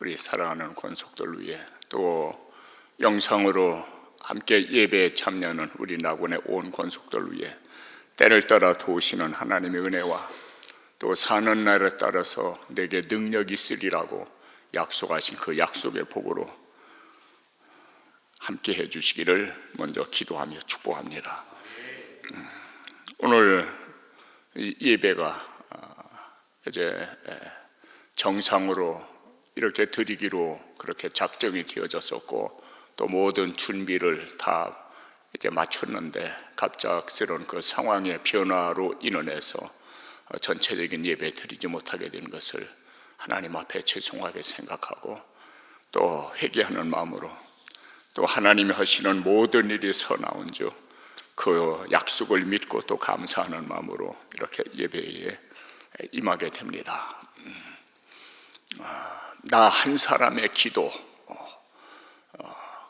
우리 사랑하는 권속들 위해, 또 영상으로 함께 예배에 참여하는 우리 낙원의 온 권속들 위해 때를 따라 도우시는 하나님의 은혜와 또 사는 날에 따라서 내게 능력이 있으리라고 약속하신 그 약속의 복으로 함께 해주시기를 먼저 기도하며 축복합니다. 오늘 예배가 이제 정상으로 이렇게 드리기로 그렇게 작정이 되어졌었고 또 모든 준비를 다 이제 마쳤는데 갑작스러운 그 상황의 변화로 인원해서 전체적인 예배 드리지 못하게 된 것을 하나님 앞에 죄송하게 생각하고 또 회개하는 마음으로 또 하나님이 하시는 모든 일이 선나온 줄 그 약속을 믿고 또 감사하는 마음으로 이렇게 예배에 임하게 됩니다. 나 한 사람의 기도,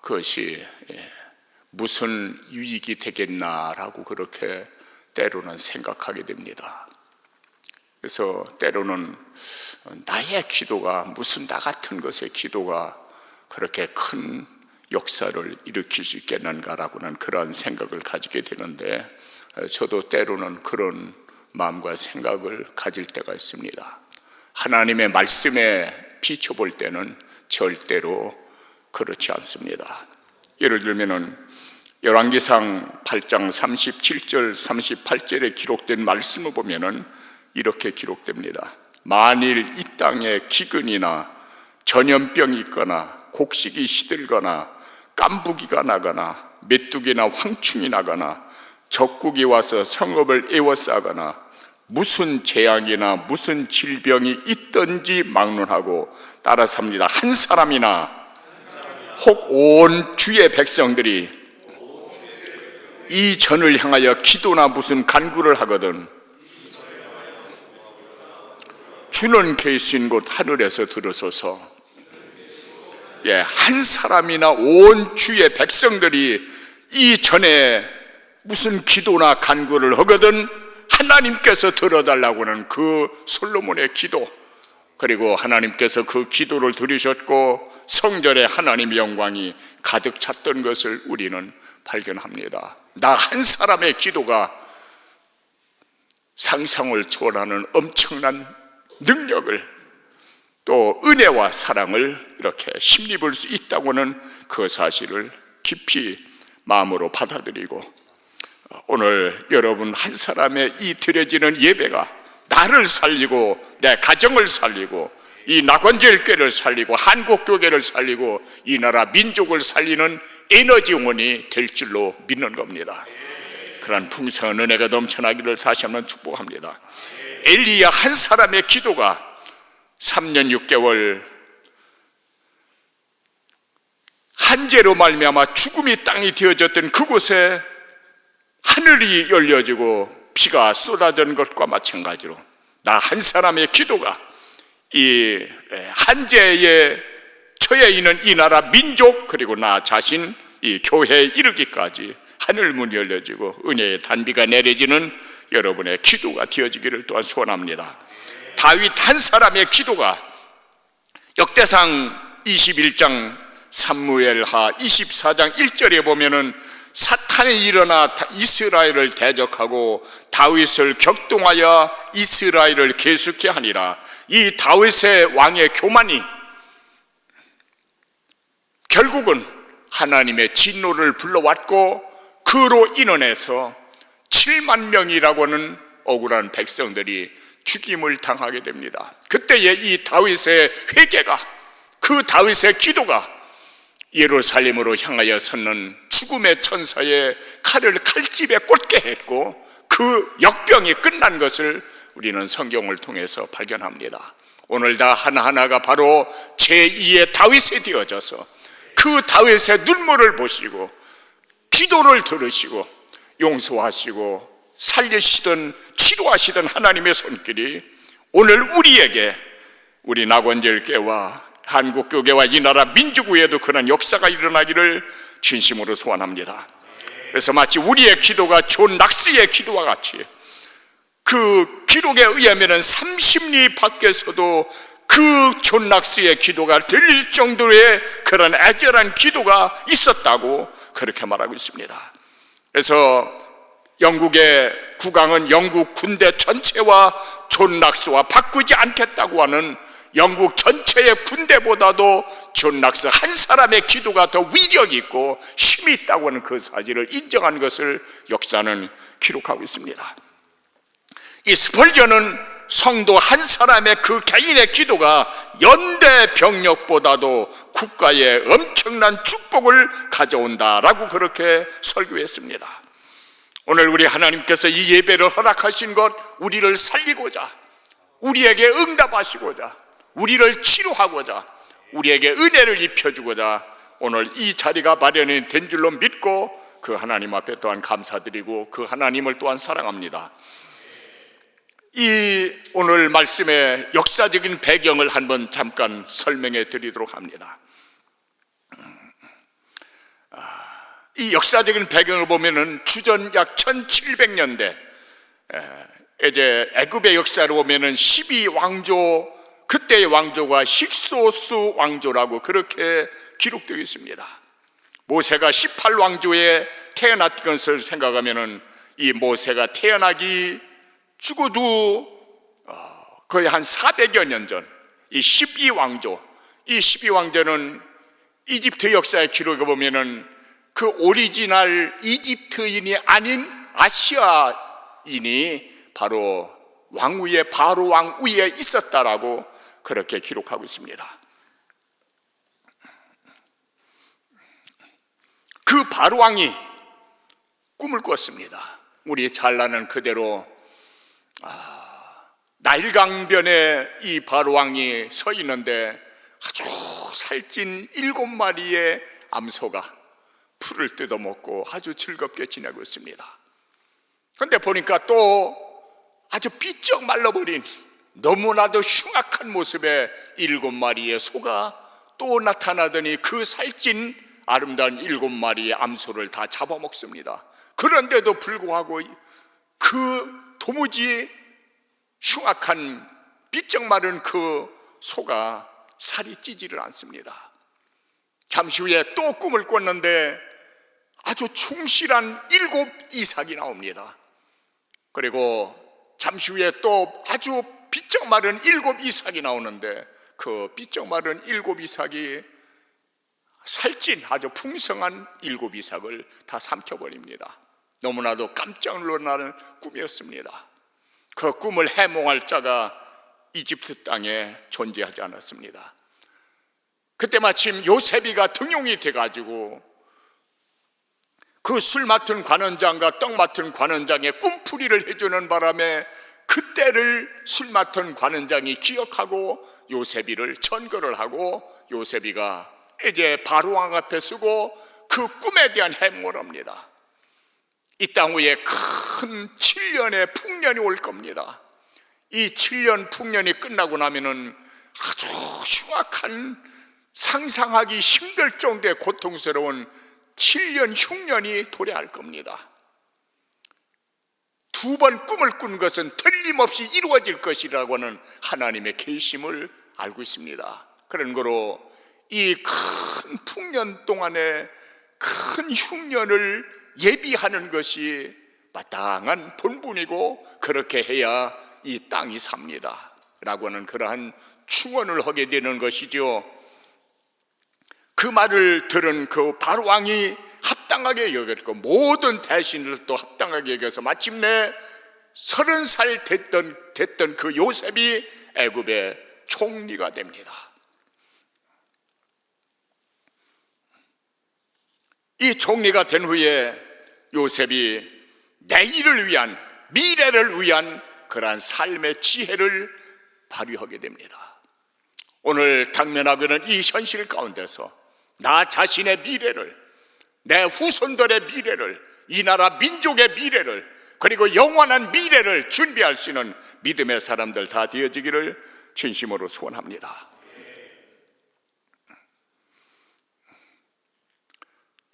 그것이 무슨 유익이 되겠나라고 그렇게 때로는 생각하게 됩니다. 그래서 때로는 나의 기도가, 무슨 나 같은 것의 기도가 그렇게 큰 역사를 일으킬 수 있겠는가라고는 그런 생각을 가지게 되는데, 저도 때로는 그런 마음과 생각을 가질 때가 있습니다. 하나님의 말씀에 비춰볼 때는 절대로 그렇지 않습니다. 예를 들면은 열왕기상 8장 37절 38절에 기록된 말씀을 보면은 이렇게 기록됩니다. 만일 이 땅에 기근이나 전염병이 있거나 곡식이 시들거나 깐부기가 나거나 메뚜기나 황충이 나거나 적국이 와서 성읍을 에워싸거나 무슨 재앙이나 무슨 질병이 있든지 막론하고 따라 삽니다. 한 사람이나 혹 온 주의 백성들이 이 전을 향하여 기도나 무슨 간구를 하거든 주는 계신 곳 하늘에서 들으소서. 한 사람이나 온 주의 백성들이 이 전에 무슨 기도나 간구를 하거든 하나님께서 들어달라고 하는 그 솔로몬의 기도, 그리고 하나님께서 그 기도를 들으셨고 성전에 하나님의 영광이 가득 찼던 것을 우리는 발견합니다. 나 한 사람의 기도가 상상을 초월하는 엄청난 능력을 또 은혜와 사랑을 이렇게 힘입을 수 있다고는 그 사실을 깊이 마음으로 받아들이고, 오늘 여러분 한 사람의 이 드려지는 예배가 나를 살리고 내 가정을 살리고 이 낙원제일교회를 살리고 한국교회를 살리고 이 나라 민족을 살리는 에너지 원이 될 줄로 믿는 겁니다. 그런 풍성한 은혜가 넘쳐나기를 다시 한번 축복합니다. 엘리야 한 사람의 기도가 3년 6개월 한재로 말미암아 죽음이 땅이 되어졌던 그곳에 하늘이 열려지고 비가 쏟아지는 것과 마찬가지로 나 한 사람의 기도가 이 한재에 처해 있는 이 나라 민족 그리고 나 자신 이 교회에 이르기까지 하늘문이 열려지고 은혜의 단비가 내려지는 여러분의 기도가 되어지기를 또한 소원합니다. 다윗 한 사람의 기도가 역대상 21장 사무엘하 24장 1절에 보면은 사탄이 일어나 이스라엘을 대적하고 다윗을 격동하여 이스라엘을 계속케 하니라. 이 다윗의 왕의 교만이 결국은 하나님의 진노를 불러왔고 그로 인원해서 7만 명이라고 하는 억울한 백성들이 죽임을 당하게 됩니다. 그때에 이 다윗의 회개가, 그 다윗의 기도가 예루살렘으로 향하여 섰는 죽음의 천사의 칼을 칼집에 꽂게 했고 그 역병이 끝난 것을 우리는 성경을 통해서 발견합니다. 오늘 다 하나하나가 바로 제2의 다윗이 되어져서 그 다윗의 눈물을 보시고 기도를 들으시고 용서하시고 살리시던 치료하시던 하나님의 손길이 오늘 우리에게, 우리 낙원제일교회와 한국교회와 이 나라 민족 위에도 그런 역사가 일어나기를 진심으로 소원합니다. 그래서 마치 우리의 기도가 존 낙스의 기도와 같이 그 기록에 의하면 30리 밖에서도 그 존 락스의 기도가 들릴 정도의 그런 애절한 기도가 있었다고 그렇게 말하고 있습니다. 그래서 영국의 국왕은 영국 군대 전체와 존 락스와 바꾸지 않겠다고 하는 영국 전체의 군대보다도 존 락스 한 사람의 기도가 더 위력이 있고 힘이 있다고 하는 그 사실을 인정한 것을 역사는 기록하고 있습니다. 이 스펄전은 성도 한 사람의 그 개인의 기도가 연대 병력보다도 국가에 엄청난 축복을 가져온다라고 그렇게 설교했습니다. 오늘 우리 하나님께서 이 예배를 허락하신 것, 우리를 살리고자, 우리에게 응답하시고자, 우리를 치료하고자, 우리에게 은혜를 입혀주고자 오늘 이 자리가 마련이 된 줄로 믿고 그 하나님 앞에 또한 감사드리고 그 하나님을 또한 사랑합니다. 이 오늘 말씀의 역사적인 배경을 한번 잠깐 설명해 드리도록 합니다. 이 역사적인 배경을 보면은 주전 약 1700년대 이제 애굽의 역사를 보면은 12왕조, 그때의 왕조가 힉소스 왕조라고 그렇게 기록되어 있습니다. 모세가 18왕조에 태어났던 것을 생각하면은 이 모세가 태어나기 죽어도 거의 한 400여 년 전 이 12왕조, 이 12왕조는 이집트 역사의 기록에 보면은 그 오리지널 이집트인이 아닌 아시아인이 바로 왕 위에, 바로 왕 위에 있었다라고 그렇게 기록하고 있습니다. 그 바로 왕이 꿈을 꿨습니다. 우리 잘 아는 그대로 나일강변에 이 바로 왕이 서 있는데 아주 살찐 7마리의 암소가 풀을 뜯어먹고 아주 즐겁게 지내고 있습니다. 그런데 보니까 또 아주 비쩍 말라버린 너무나도 흉악한 모습의 7마리의 소가 또 나타나더니 그 살찐 아름다운 7마리의 암소를 다 잡아먹습니다. 그런데도 불구하고 그 도무지 흉악한 비쩍 마른 그 소가 살이 찌지를 않습니다. 잠시 후에 또 꿈을 꿨는데 아주 충실한 7 이삭이 나옵니다. 그리고 잠시 후에 또 아주 비쩍 마른 7 이삭이 나오는데 그 비쩍 마른 7 이삭이 살찐 아주 풍성한 7 이삭을 다 삼켜버립니다. 너무나도 깜짝 놀라는 꿈이었습니다. 그 꿈을 해몽할 자가 이집트 땅에 존재하지 않았습니다. 그때 마침 요셉이가 등용이 돼가지고 그 술 맡은 관원장과 떡 맡은 관원장의 꿈풀이를 해주는 바람에 그때를 술 맡은 관원장이 기억하고 요셉이를 천거를 하고 요셉이가 이제 바로왕 앞에 서고 그 꿈에 대한 해몽을 합니다. 이 땅 위에 큰 7년의 풍년이 올 겁니다. 이 7년 풍년이 끝나고 나면은 아주 흉악한, 상상하기 힘들 정도의 고통스러운 7년 흉년이 도래할 겁니다. 2번 꿈을 꾼 것은 틀림없이 이루어질 것이라고 하는 하나님의 계심을 알고 있습니다. 그런 거로 이 큰 풍년 동안에 큰 흉년을 예비하는 것이 마땅한 본분이고 그렇게 해야 이 땅이 삽니다 라고 하는 그러한 축원을 하게 되는 것이죠. 그 말을 들은 그 바로왕이 합당하게 여겼고 모든 대신들도 합당하게 여겨서 마침내 30살 됐던 그 요셉이 애굽의 총리가 됩니다. 이 총리가 된 후에 요셉이 내일을 위한, 미래를 위한 그러한 삶의 지혜를 발휘하게 됩니다. 오늘 당면하고 있는 이 현실 가운데서 나 자신의 미래를, 내 후손들의 미래를, 이 나라 민족의 미래를, 그리고 영원한 미래를 준비할 수 있는 믿음의 사람들 다 되어지기를 진심으로 소원합니다.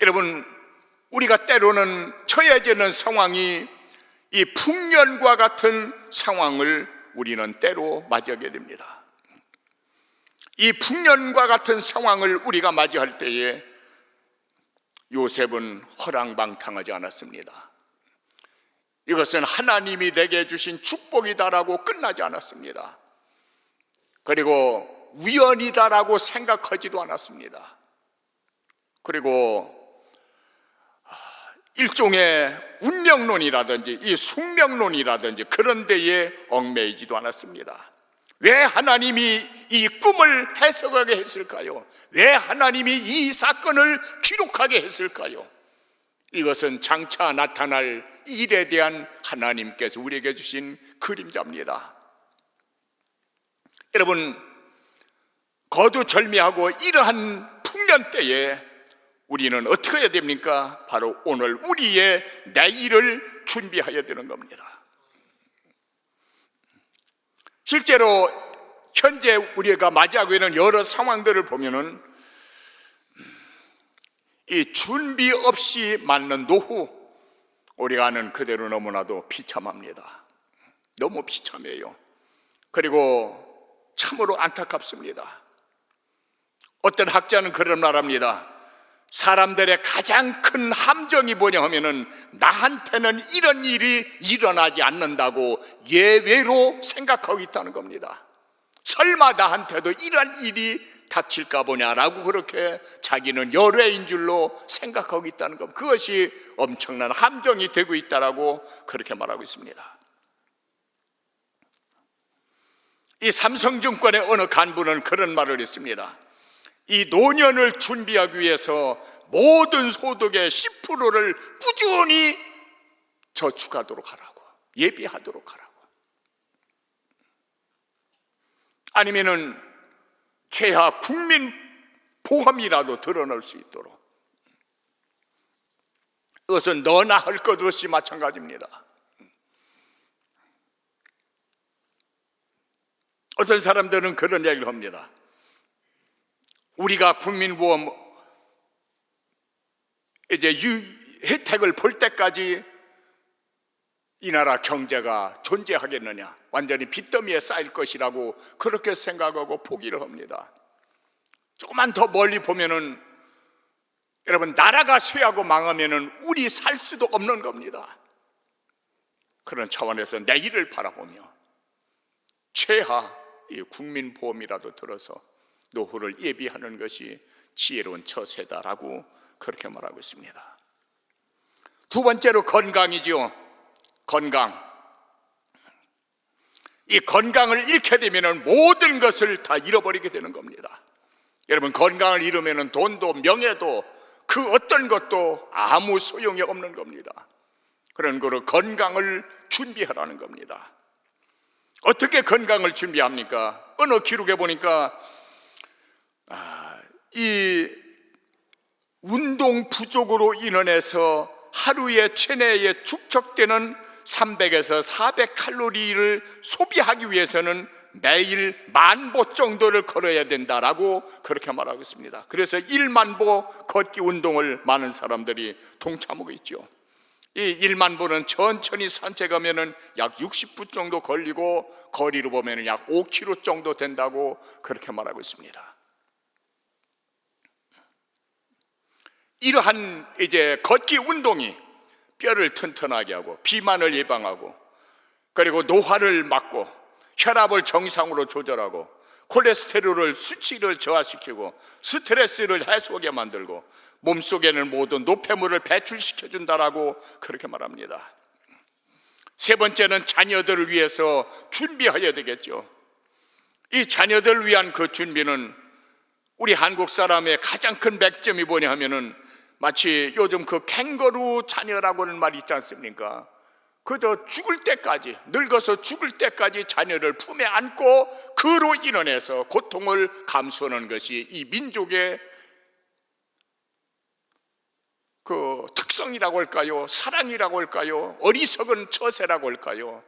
여러분, 우리가 때로는 처해지는 상황이 이 풍년과 같은 상황을 우리는 때로 맞이하게 됩니다. 이 풍년과 같은 상황을 우리가 맞이할 때에 요셉은 허랑방탕하지 않았습니다. 이것은 하나님이 내게 주신 축복이다라고 끝나지 않았습니다. 그리고 우연이다라고 생각하지도 않았습니다. 그리고 일종의 운명론이라든지 이 숙명론이라든지 그런 데에 얽매이지도 않았습니다. 왜 하나님이 이 꿈을 해석하게 했을까요? 왜 하나님이 이 사건을 기록하게 했을까요? 이것은 장차 나타날 일에 대한 하나님께서 우리에게 주신 그림자입니다. 여러분, 거두절미하고 이러한 풍년 때에 우리는 어떻게 해야 됩니까? 바로 오늘 우리의 내일을 준비해야 되는 겁니다. 실제로 현재 우리가 맞이하고 있는 여러 상황들을 보면은 이 준비 없이 맞는 노후, 우리가 아는 그대로 너무나도 비참합니다. 너무 비참해요. 그리고 참으로 안타깝습니다. 어떤 학자는 그런 말합니다. 사람들의 가장 큰 함정이 뭐냐 하면은 나한테는 이런 일이 일어나지 않는다고 예외로 생각하고 있다는 겁니다. 설마 나한테도 이런 일이 닥칠까 보냐라고 그렇게 자기는 열외인 줄로 생각하고 있다는 것, 그것이 엄청난 함정이 되고 있다라고 그렇게 말하고 있습니다. 이 삼성증권의 어느 간부는 그런 말을 했습니다. 이 노년을 준비하기 위해서 모든 소득의 10%를 꾸준히 저축하도록 하라고, 예비하도록 하라고. 아니면은 최하 국민보험이라도 드러낼 수 있도록. 그것은 너나 할 것 없이 마찬가지입니다. 어떤 사람들은 그런 얘기를 합니다. 우리가 국민보험 이제 혜택을 볼 때까지 이 나라 경제가 존재하겠느냐, 완전히 빚더미에 쌓일 것이라고 그렇게 생각하고 포기를 합니다. 조금만 더 멀리 보면은 여러분, 나라가 쇠하고 망하면은 우리 살 수도 없는 겁니다. 그런 차원에서 내일을 바라보며 최하 이 국민보험이라도 들어서 노후를 예비하는 것이 지혜로운 처세다라고 그렇게 말하고 있습니다. 두 번째로 건강이죠. 건강. 이 건강을 잃게 되면 모든 것을 다 잃어버리게 되는 겁니다. 여러분, 건강을 잃으면 돈도 명예도 그 어떤 것도 아무 소용이 없는 겁니다. 그런 거로 건강을 준비하라는 겁니다. 어떻게 건강을 준비합니까? 어느 기록에 보니까 이 운동 부족으로 인해서 하루에 체내에 축적되는 300에서 400칼로리를 소비하기 위해서는 매일 10,000보 정도를 걸어야 된다라고 그렇게 말하고 있습니다. 그래서 10,000보 걷기 운동을 많은 사람들이 동참하고 있죠. 이 10,000보는 천천히 산책하면은 약 60분 정도 걸리고 거리로 보면은 약 5km 정도 된다고 그렇게 말하고 있습니다. 이러한 이제 걷기 운동이 뼈를 튼튼하게 하고 비만을 예방하고 그리고 노화를 막고 혈압을 정상으로 조절하고 콜레스테롤을 수치를 저하시키고 스트레스를 해소하게 만들고 몸속에는 모든 노폐물을 배출시켜 준다라고 그렇게 말합니다. 세 번째는 자녀들을 위해서 준비해야 되겠죠. 이 자녀들을 위한 그 준비는 우리 한국 사람의 가장 큰 맥점이 뭐냐 하면은 마치 요즘 그 캥거루 자녀라고는 말이 있지 않습니까? 그저 죽을 때까지, 늙어서 죽을 때까지 자녀를 품에 안고 그로 인해서 고통을 감수하는 것이 이 민족의 그 특성이라고 할까요? 사랑이라고 할까요? 어리석은 처세라고 할까요?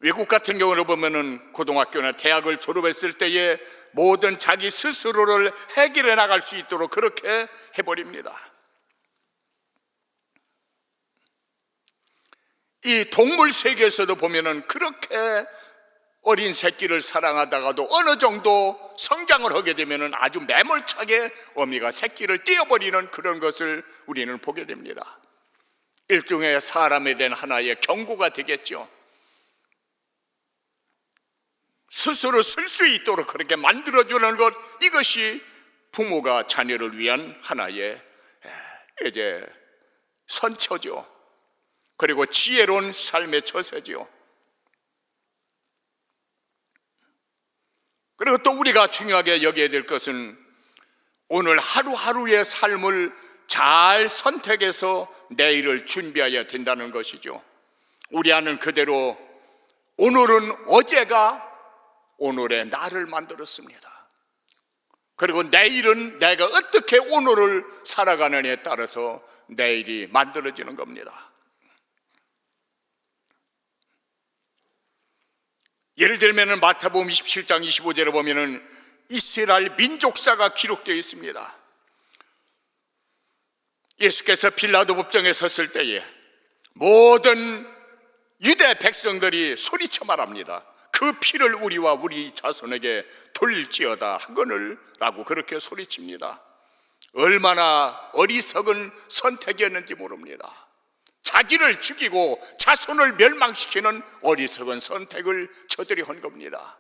외국 같은 경우를 보면은 고등학교나 대학을 졸업했을 때에 모든 자기 스스로를 해결해 나갈 수 있도록 그렇게 해버립니다. 이 동물 세계에서도 보면은 그렇게 어린 새끼를 사랑하다가도 어느 정도 성장을 하게 되면은 아주 매몰차게 어미가 새끼를 떼어버리는 그런 것을 우리는 보게 됩니다. 일종의 사람에 대한 하나의 경고가 되겠죠. 스스로 쓸 수 있도록 그렇게 만들어주는 것, 이것이 부모가 자녀를 위한 하나의 이제 선처죠. 그리고 지혜로운 삶의 처세죠. 그리고 또 우리가 중요하게 여겨야 될 것은 오늘 하루하루의 삶을 잘 선택해서 내일을 준비해야 된다는 것이죠. 우리 아는 그대로 오늘은 어제가 오늘의 나를 만들었습니다. 그리고 내일은 내가 어떻게 오늘을 살아가느냐에 따라서 내일이 만들어지는 겁니다. 예를 들면 마태복음 27장 25절에 보면은 이스라엘 민족사가 기록되어 있습니다. 예수께서 빌라도 법정에 섰을 때에 모든 유대 백성들이 소리쳐 말합니다. 그 피를 우리와 우리 자손에게 돌릴지어다 하거늘 라고 그렇게 소리칩니다. 얼마나 어리석은 선택이었는지 모릅니다. 자기를 죽이고 자손을 멸망시키는 어리석은 선택을 저들이 한 겁니다.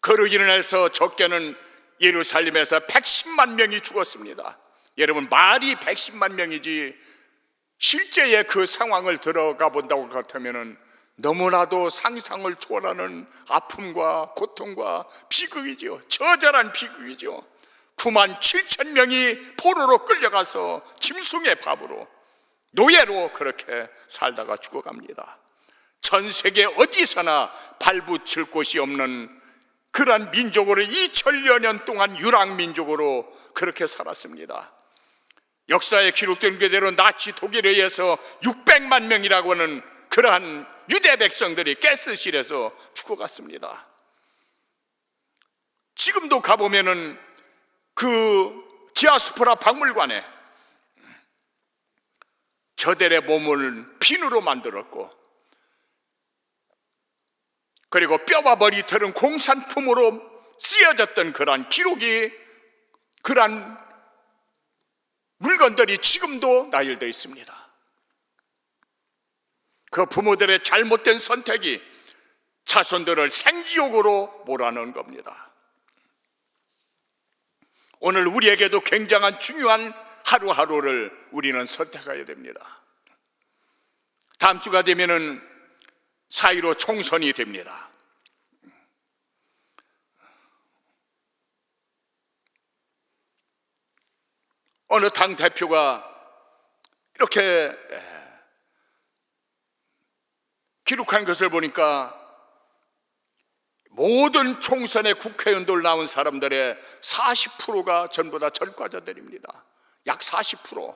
그로 인해서 적게는 예루살렘에서 110만 명이 죽었습니다. 여러분, 말이 110만 명이지 실제의 그 상황을 들어가 본다고 같으면 너무나도 상상을 초월하는 아픔과 고통과 비극이죠. 처절한 비극이죠. 9만 7천 명이 포로로 끌려가서 짐승의 밥으로, 노예로 그렇게 살다가 죽어갑니다. 전 세계 어디서나 발붙일 곳이 없는 그러한 민족으로 2000여 년 동안 유랑민족으로 그렇게 살았습니다. 역사에 기록된 그대로 나치 독일에 의해서 600만 명이라고 하는 그러한 유대 백성들이 가스실에서 죽어갔습니다. 지금도 가보면은 그 디아스포라 박물관에 저들의 몸을 비누로 만들었고, 그리고 뼈와 머리털은 공산품으로 쓰여졌던 그러한 기록이, 그러한 물건들이 지금도 나열되어 있습니다. 그 부모들의 잘못된 선택이 자손들을 생지옥으로 몰아넣은 겁니다. 오늘 우리에게도 굉장한 중요한 하루하루를 우리는 선택해야 됩니다. 다음 주가 되면은 4.15 총선이 됩니다. 어느 당 대표가 이렇게 기록한 것을 보니까 모든 총선에 국회의원들 나온 사람들의 40%가 전부 다 전과자들입니다. 약 40%.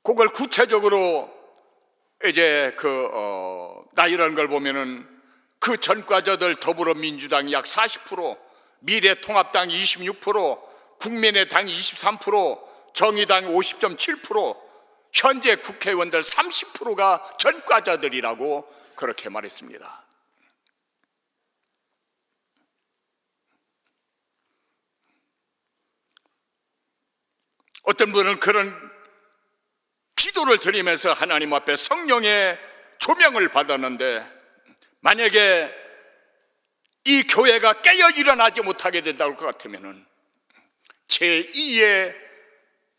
그걸 구체적으로 이제 나이라는 걸 보면은 그 전과자들 더불어민주당이 약 40%, 미래통합당이 26%, 국민의당이 23%, 정의당이 50.7%, 현재 국회의원들 30%가 전과자들이라고 그렇게 말했습니다. 어떤 분은 그런 기도를 드리면서 하나님 앞에 성령의 조명을 받았는데, 만약에 이 교회가 깨어 일어나지 못하게 된다고 것 같으면 제2의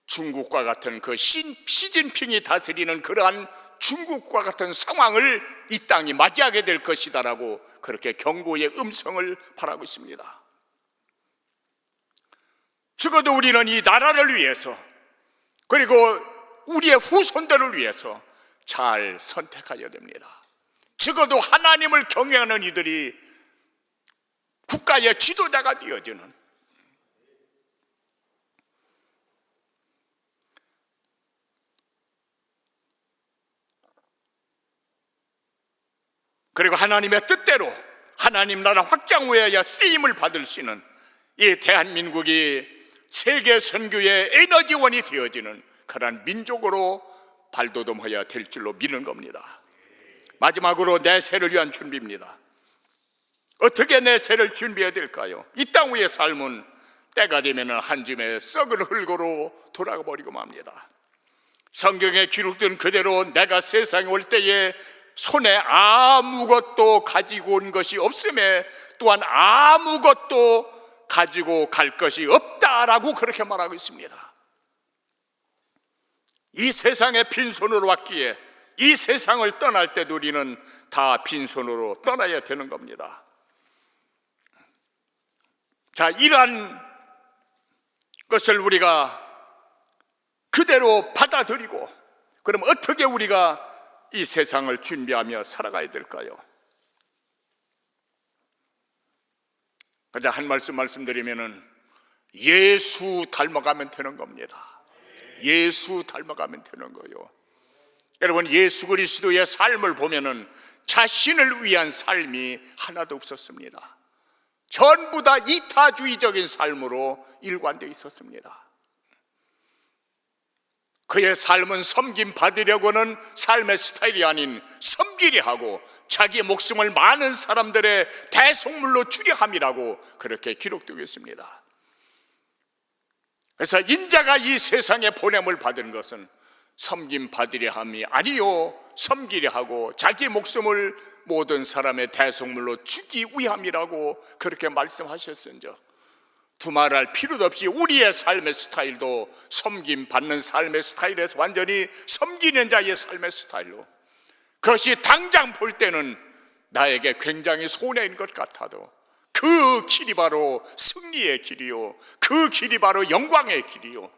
중국과 같은 그 시진핑이 다스리는 그러한 중국과 같은 상황을 이 땅이 맞이하게 될 것이다라고 그렇게 경고의 음성을 발하고 있습니다. 적어도 우리는 이 나라를 위해서, 그리고 우리의 후손들을 위해서 잘 선택해야 됩니다. 적어도 하나님을 경외하는 이들이 국가의 지도자가 되어지는, 그리고 하나님의 뜻대로 하나님 나라 확장 후에 쓰임을 받을 수 있는 이 대한민국이 세계 선교의 에너지원이 되어지는 그러한 민족으로 발돋움해야 될 줄로 믿는 겁니다. 마지막으로 내 새를 위한 준비입니다. 어떻게 내 새를 준비해야 될까요? 이 땅 위의 삶은 때가 되면 한 줌의 썩은 흙으로 돌아가 버리고 맙니다. 성경에 기록된 그대로 내가 세상에 올 때에 손에 아무것도 가지고 온 것이 없음에 또한 아무것도 가지고 갈 것이 없다라고 그렇게 말하고 있습니다. 이 세상에 빈손으로 왔기에 이 세상을 떠날 때도 우리는 다 빈손으로 떠나야 되는 겁니다. 자, 이러한 것을 우리가 그대로 받아들이고 그럼 어떻게 우리가 이 세상을 준비하며 살아가야 될까요? 그냥 한 말씀 말씀드리면은 예수 닮아가면 되는 겁니다. 예수 닮아가면 되는 거예요. 여러분, 예수 그리스도의 삶을 보면은 자신을 위한 삶이 하나도 없었습니다. 전부 다 이타주의적인 삶으로 일관되어 있었습니다. 그의 삶은 섬김 받으려고는 삶의 스타일이 아닌 섬기려 하고 자기의 목숨을 많은 사람들의 대속물로 주려 함이라고 그렇게 기록되고 있습니다. 그래서 인자가 이 세상에 보냄을 받은 것은 섬김 받으려 함이 아니요 섬기려 하고 자기 목숨을 모든 사람의 대속물로 주기 위함이라고 그렇게 말씀하셨은즉 두말할 필요도 없이 우리의 삶의 스타일도 섬김 받는 삶의 스타일에서 완전히 섬기는 자의 삶의 스타일로, 그것이 당장 볼 때는 나에게 굉장히 손해인 것 같아도 그 길이 바로 승리의 길이요, 그 길이 바로 영광의 길이요,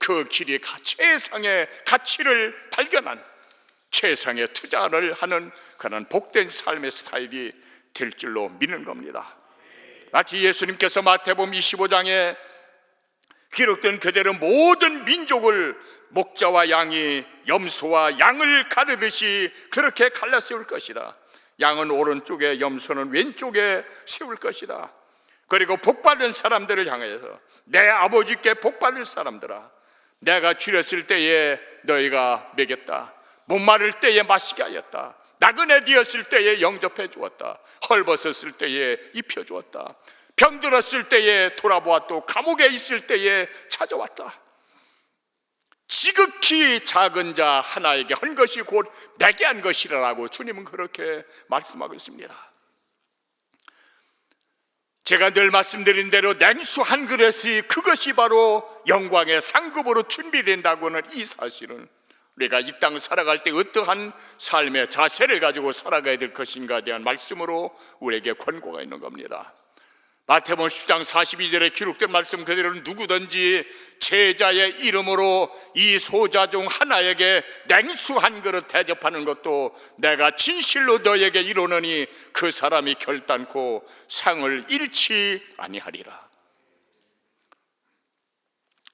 그 길이 최상의 가치를 발견한 최상의 투자를 하는 그런 복된 삶의 스타일이 될 줄로 믿는 겁니다. 마치 예수님께서 마태복음 25장에 기록된 그대로 모든 민족을 목자와 양이 염소와 양을 가르듯이 그렇게 갈라 세울 것이다. 양은 오른쪽에 염소는 왼쪽에 세울 것이다. 그리고 복받은 사람들을 향해서 내 아버지께 복받을 사람들아, 내가 줄였을 때에 너희가 먹였다. 목마를 때에 마시게 하였다. 나그네 되었을 때에 영접해 주었다. 헐벗었을 때에 입혀 주었다. 병들었을 때에 돌아보았고 감옥에 있을 때에 찾아왔다. 지극히 작은 자 하나에게 한 것이 곧 내게 한 것이라고 주님은 그렇게 말씀하고 있습니다. 제가 늘 말씀드린 대로 냉수 한 그릇이 그것이 바로 영광의 상급으로 준비된다고는 이 사실은 우리가 이 땅 살아갈 때 어떠한 삶의 자세를 가지고 살아가야 될 것인가에 대한 말씀으로 우리에게 권고가 있는 겁니다. 마태복음 10장 42절에 기록된 말씀 그대로는 누구든지 제자의 이름으로 이 소자 중 하나에게 냉수 한 그릇 대접하는 것도 내가 진실로 너에게 이르노니 그 사람이 결단코 상을 잃지 아니하리라.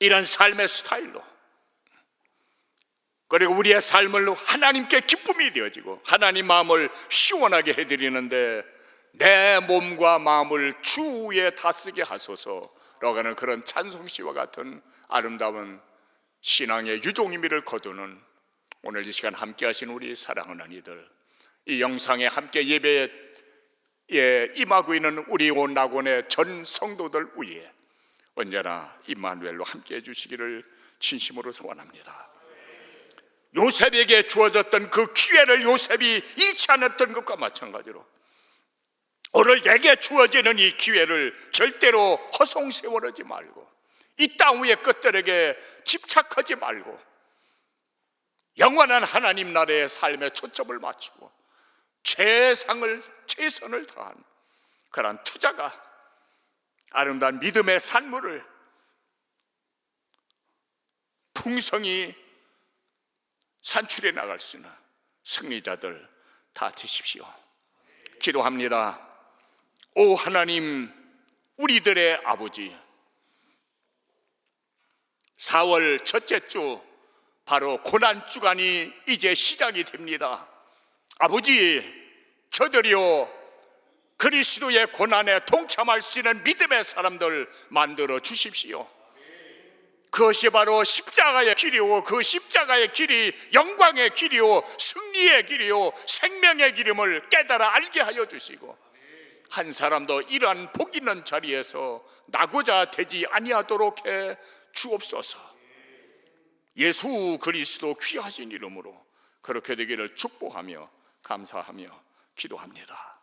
이런 삶의 스타일로, 그리고 우리의 삶을 하나님께 기쁨이 되어지고 하나님 마음을 시원하게 해드리는데 내 몸과 마음을 주에 다스게 하소서라고 하는 그런 찬송시와 같은 아름다운 신앙의 유종의미를 거두는 오늘 이 시간 함께 하신 우리 사랑하는 이들, 이 영상에 함께 예배에 임하고 있는 우리 온 낙원의 전 성도들 위에 언제나 임마누엘로 함께 해주시기를 진심으로 소원합니다. 요셉에게 주어졌던 그 기회를 요셉이 잃지 않았던 것과 마찬가지로 오늘 내게 주어지는 이 기회를 절대로 허송세월하지 말고 이 땅 위의 것들에게 집착하지 말고 영원한 하나님 나라의 삶에 초점을 맞추고 최선을 다한 그런 투자가 아름다운 믿음의 산물을 풍성히 산출해 나갈 수 있는 승리자들 다 되십시오. 기도합니다. 오 하나님, 우리들의 아버지, 4월 첫째 주 바로 고난주간이 이제 시작이 됩니다. 아버지, 저들이요 그리스도의 고난에 동참할 수 있는 믿음의 사람들 만들어 주십시오. 그것이 바로 십자가의 길이요, 그 십자가의 길이 영광의 길이요, 승리의 길이요, 생명의 길임을 깨달아 알게 하여 주시고, 한 사람도 이러한 복 있는 자리에서 나고자 되지 아니하도록 해 주옵소서. 예수 그리스도 귀하신 이름으로 그렇게 되기를 축복하며 감사하며 기도합니다.